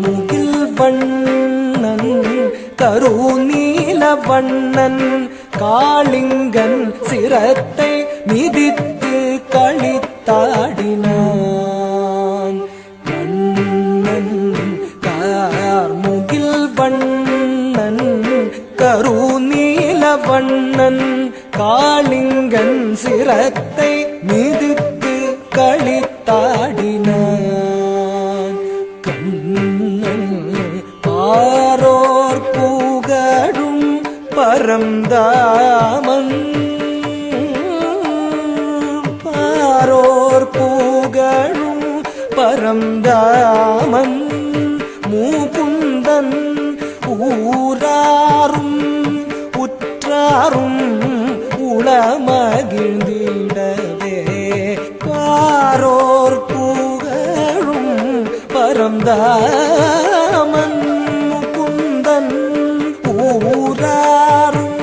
முகில் வண்ணன் கருநீல வண்ணன் காளிங்கன் சிரத்தை மிதித்து களித்தாடினான். வண்ணன் கார்முகில் வண்ணன் கருநீல வண்ணன் காளிங்கன் சிரத்தை மிதித்து களித்தாடினான். கண்ணன் பாரோர் புகழும் பரந்தாமன் பாரோர் புகழும் பரந்தாமன் மூகுந்தன் ஊராரும் உற்றாரும் உளமகிழ்ந்திடவே பாரோர் புகழும் பரந்தாமன் முகுந்தன் ஊராரும்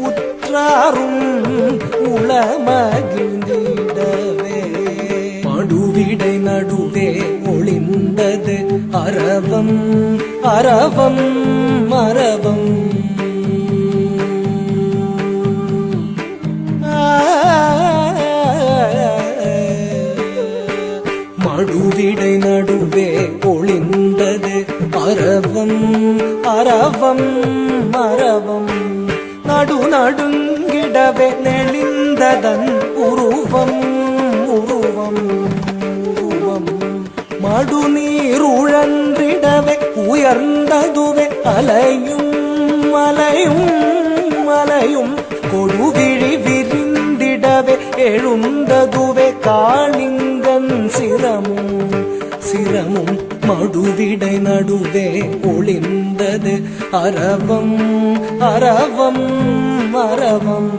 உற்றாரும் உளமகிழ்ந்திடவே மடுவிடை நடுவே ஒளிந்தது அரவம் அரவம் அரவம். மடுவிடை நடுவே ஒளிந்தது அரவம் அரவம் அரவம். நடு நடுங்கிடவே நெளிந்ததன் உருவம் உருவம் உருவம். மடுநீர் உழன்றிடவே உயர்ந்ததுவே அலையும் அலையும் அலையும். கொடுவிழி விரிந்திடவே எழுந்ததுவே காளிங்கன் சிரமும் சிரமும். மடுவிடை நடுவே ஒளிந்தது அரவம் அரவம் அரவம்.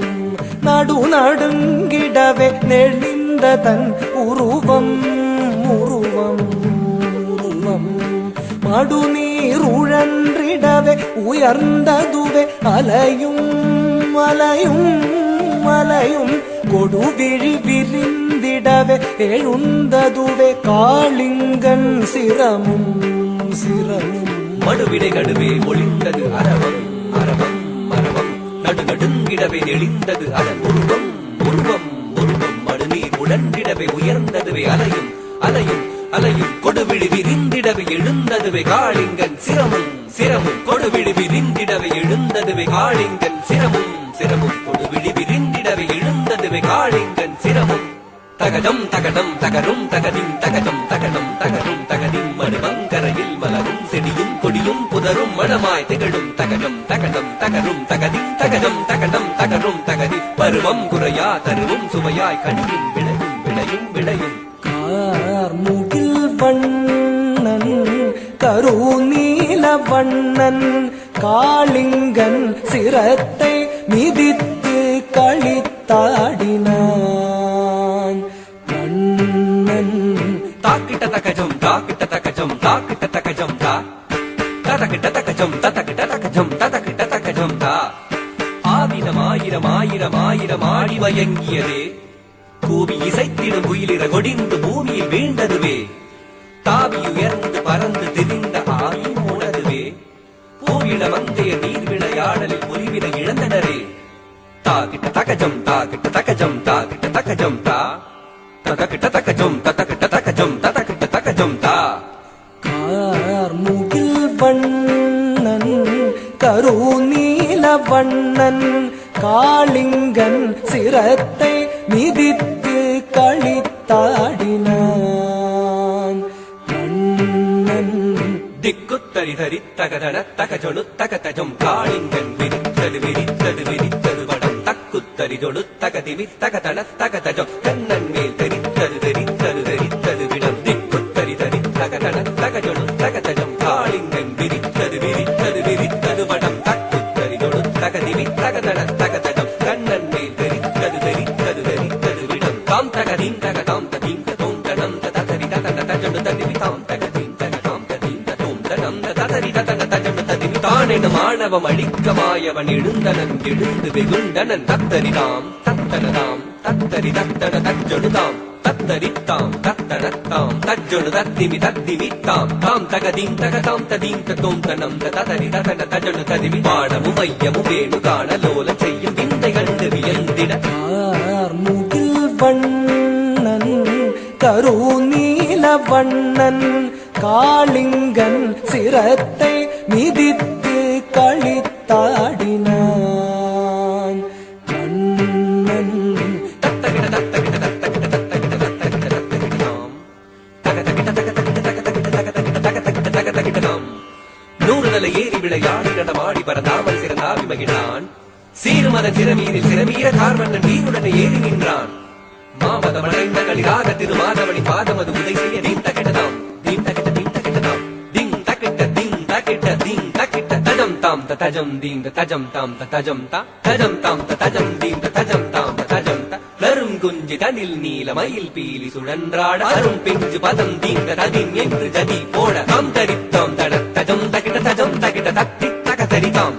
நடு நடுங்கிடவே நெளிந்ததன் உருவம் உருவம் உருவம். மடுநீர் உழன்றிடவே உயர்ந்ததுவே அலையும் அலையும் அலையும். கொடுவிழி விரிந்திடவே எழுந்ததுவே காளிங்கன் சிரமும் சிரமும். மடுவிடை நடுவே ஒளிந்தது அரவம் அரவம் அரவம். நடு நடுங்கிடவே நெளிந்தது அதன் உருவம் உருவம் உருவம். மடுநீர் உடன்றிடவே உயர்ந்ததுவே அலையும் அலையும் அலையும். கொடுவிழி விரிந்திடவே எழுந்ததுவே காளிங்கன் சிரமும் சிரமும். கொடுவிழி விரிந்திடவே எழுந்ததுவே காளிங்கன் சிரமும் சிரமும். கொடுவிழி விரிந்திடவே எழுந்ததுவே காளிங்கன் சிரமும். தகஜம் தகடம் தகரும் தகதின் தகஜம் தகடம் தகரும் தகதின். மடுவங்கரையில் மலரும் செடியும் கொடியும் புதரும் மணமாய் திகழும் தகஜம் தகடம் தகரும் தகதின் தகஜம் தகடம் தகரும் தகதி. பருவம் குறையா தருவும் சுவையாய் கனியும் விளையும் விளையும் விளையும். கார்முகில் வண்ணன் கருநீல வண்ணன் காளிங்கன் சிரத்தை மிதித்து களித்தாடினான். வண்ணன் தாக்கிட்ட தகஜம் தாக்கிட்ட தகஜம் தாக்கிட்ட தகஜம் தா ததக்கிட்ட தகஜம் ததக்கிட்ட தகஜம் ததக்கிட்ட தகஜம் தா. ஆதினம் ஆயிரம் ஆயிரம் ஆயிரம் ஆடி வயங்கியதே. கூவி இசைத்திடும் குயிலிற கொடிந்து பூமியில் வீழ்ந்ததுவே. தாவி உயர்ந்து பறந்து திரிந்த ஆவி மூடதுவே. பூவிட வந்தைய நீர் விளையாடலில் புலிவிட இழந்தனரே. தாக்கிட்ட தகஜம் தாக்கிட்ட தகஜம் தாக்கிட்ட தகஜம் தா ததக்கிட்ட தகஜம் ததக்கிட்ட தகஜம் ததக்கிட்ட தகஜம் தா. கார்முகில் வண்ணன் கருநீல வண்ணன் காளிங்கன் சிரத்தை மிதித்து களித்தாடினான். வண்ணன் திக்குத்தரி தரி தகதன தகஜொழு தகதஜம். காளிங்கன் விரித்தது விரித்தது விரித்தது வடம். தக்குத்தரி ஜொழு தகதிவி தகதன தகதஜம். கண்ணன் மேல் தெரித்தது தெரித்தது தெரித்தது விடம். திக்குத்தரி தரி தகதன தகஜொழு தகதஜம். காளிங்கன் விரித்தது விரித்தது விரித்தது வடம். தக்குத்தரி ஜொழு தகதிவி தகதன தகதஜம். கண்ணன் மேல் தெரித்தது தெரித்தது தெரித்தது விடம். தாம் தகதீம் தகதாம் ததீம் ததோம் தனம் ததரி ததன தஜொழு ததிவி தாம் தகதீம் தகதாம் ததீம் ததோம் தனம் ததரி ததன தஜொழு ததிவி. தானெனும் ஆணவம் அழிக்கமாயவன் எழுந்தனன் எழுந்து வெகுண்டனன். தத்தரிதாம் தத்தனதாம் தத்தரி தத்தன தஜொழுதாம் தத்தரித்தாம் தத்தனத்தாம் தஜ்ஜொடு தத்திமி தத்திமித்தாம் தாம் தகதீம் தகதாம் ததீம் தத்தோம் தனம் ததரி ததன தஜொடு ததிமி பாடமும் மையமும் வேணு காண லோல செய்யும் விந்தை கண்டு வியந்திட முகில் வண்ணன் கருநீல வண்ணன் காளிங்கன் சிரத்தை மிதித்து களித்தாடினான் கண்ணன் நூறு தலை ஏறி விளையாடி நடமாடி பரந்தாமல் சிறந்தாவி மகிழான் சீருமத சிறமீரில் சிறமீர கார்வண்ணன் வீருடனே ஏறி நின்றான் மாமத மடைந்த களிராக திருமாதவழி பாதமது உதை செய்ய தீம் தகிட்டதாம் தீம் தகிட்ட தீம் தகிட்ட தீம் தகிட்ட தீம் தகிட்ட தஜம் தாம் தஜம் தீம் தஜம் தாம் தஜம் தஜம் தாம் தஜம் தீம் தஜம் தாம் தஜம் தரும் குஞ்சு தனில் நீல மயில் பீலி சுழன்றாட அரும் பிஞ்சு பதம் தீம் ததிம் என்று ஜதி போட தாம் தரித்தாம் தட தஜம் தகிட்ட தத்தி தகதரிதாம்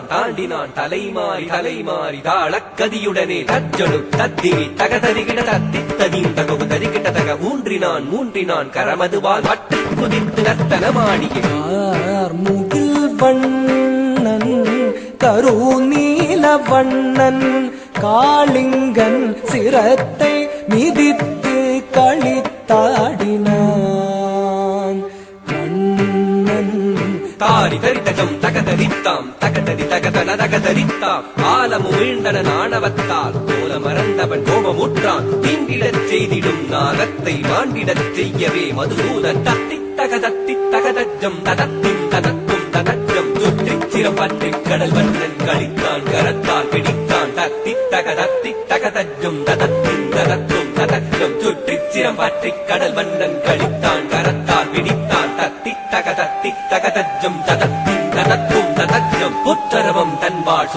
தாண்டினான் தலைமாறி தாளக்கதியுடனே தஜ்ஜொடு தத்திவி தகதரிகிட தத்தி ததீம் தகவு தரிகிட்ட தக மூன்றினான் கரமதுவால் பட்டு குதித்து நர்த்தனமாடிய முகில் வண்ணன் கருநீல வண்ணன் காளிங்கன் சிரத்தை மிதித்து களித்தாடினான் கண்ணன் தாரி தரிதஜம் தகதரித்தாம் தகதரி தகதன தகதரித்தாம் ஆலமு வீழ்ந்தன ஆணவத்தால் கோல மறந்தவன் கோபமுற்றான் தீண்டிடச் செய்திடும் நாகத்தை மாண்டிடச் செய்யவே மதுசூதன் தத்தி தகதஜம் ததத்திம் ததத்தும் ததஜம் சுற்றிச் சிரம் பற்றிக் கடல் வண்ணன் கழித்தான் கரத்தால் பிடித்தான் தத்தி தகதஜம் ததத்திம் ததத்தும் ததஜம் சுற்றிச் சிரம் பற்றிக் கடல் வண்ணன் கழித்தான் கரத்தால் பிடித்தான் தத்தி தகதஜம் ததத்திம் ததத்தும் ததஜம் புற்றரவம் தன்பால்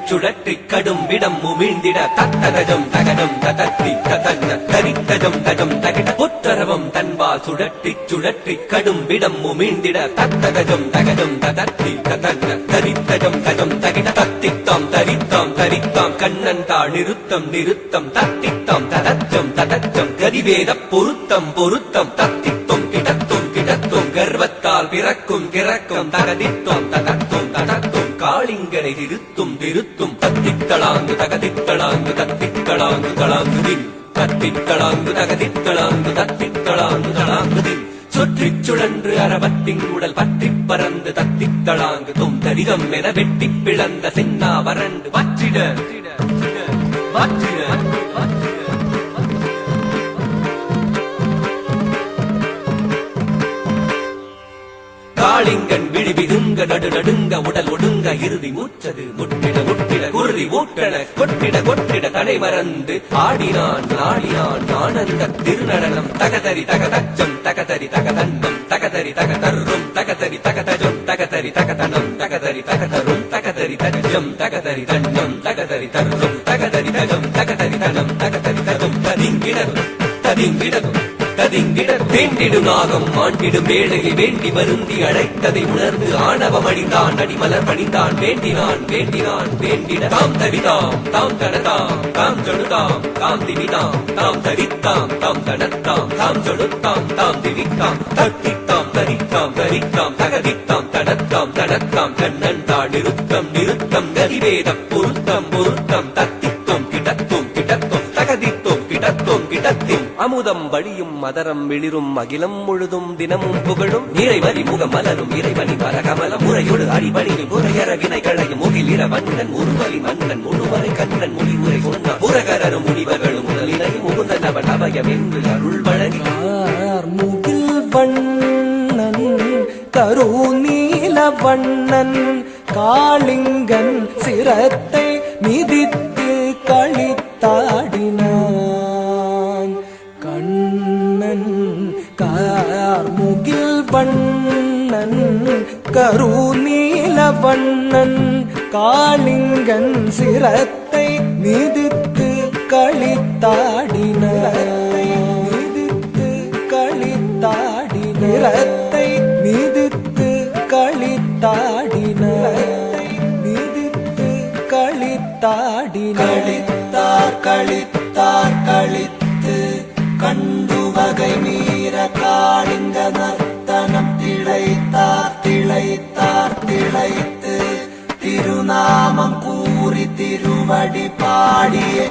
சுழற்றிக் கடும் விடம் உமிழ்ந்திட தத்தகஜம் தகடம் ததத்தி ததன்ன தரித்தஜம் தஜம் தகிட புற்றரவம் தன்பால் சுழற்றிக் கடும் விடம் உமிழ்ந்திட தத்தகஜம் தகடம் ததத்தி ததன்ன தரித்தஜம் தஜம் தகிட தத்தித்தாம் தரித்தாம் கண்ணன் தாழ் நிறுத்தம் தத்தித்தாம் ததஜம் கதிவேத பொருத்தம் தத்தித்தும் கிடத்தும் கர்வத்தால் பிறக்கும் கிறக்கும் தகதித்தும் ததத்தும் காளிங்கனை திருத்தும் தத்தித்தளாங்கு தகதித்தளாங்கு தளாங்கு தின் தத்தித்தளாங்கு தகதித்தளாங்கு தளாங்கு தின் சுற்றிச் சுழன்று அரவத்தின் உடல் பற்றிப் பறந்து தத்தித்தளாங்கு தரிதம் என வெட்டிப் பிளந்த சென்னா வறண்டு வற்றிட காளிங்கன் விழி விதுங்க நடுநடுங்க உடல் ஒடுங்க இறுதி மூச்சது முட்டிட குருதி ஊட்டன கொட்டிட தடை மறந்து ஆடினான் ஆனந்த திருநடனம் தகதரி தகதச்சம் தகதரி தகதன்னம் தகதரி தகதர்ரும் தகதரி தகதஜம் தகதரி தகதனம் தகதரி தகதரும் தகதரி தகஜம் தகதரி தன்னம் தகதரி தர்ரும் தகதரி தகம் தகதரி தனம் தகதரி தகும் ததிங்கிடதும் தேண்டிடும் நாகம் மாண்டிடும் வேளையை வேண்டி வருந்தி அழைத்ததை உணர்ந்து ஆணவம் அணிந்தான் அடிமலர் பணிந்தான் வேண்டிட தாம் தரிதாம் தாம் தனதாம் தாம் ஜொடுதாம் தாம் திவிதாம் தாம் தரித்தாம் தாம் தனத்தாம் தாம் ஜொடுத்தாம் தாம் திவித்தாம் தட்டித்தாம் தரித்தாம் தகதித்தாம் தனத்தாம் கண்ணன் தாழ் நிறுத்தம் கதிவேத பொருத்தம் தத்தித்தும் கிடத்தும் தகதித்தும் கிடத்தின் அமுதம் வழியும் மதரம் வெளிரும் அகிலம் முழுதும் தினமும் புகழும் நிறைவரி முகம் மலரும் இறைவனி பரகமலம் முறையோடு அடிபணியும் குறையற வினைகளையும் முகிலிர வண்ணன் உருவலி மன்னன் முழுவரை கண்ணன் முடிவுரை சொன்னார் புறகரரும் முனிவர்களும் உடலினையும் முகுந்தவன் அபயம் என்று அருள் வழங்கி முகில் வண்ணன் கருநீல வண்ணன் காளிங்கன் சிரத்தை மிதித்து களித்தாடினான் கண்ணன் கார்முகில் வண்ணன் கருநீல வண்ணன் காளிங்கன் சிரத்தை மிதித்து களித்தாடினான் நிறத்தை மிதித்து களித்தாடினார் களித்தார் களித்து கண்டு வகை மீற காளிங்க நர்த்தனம் திளைத்து திருநாமம் கூறி திருவடி பாடியே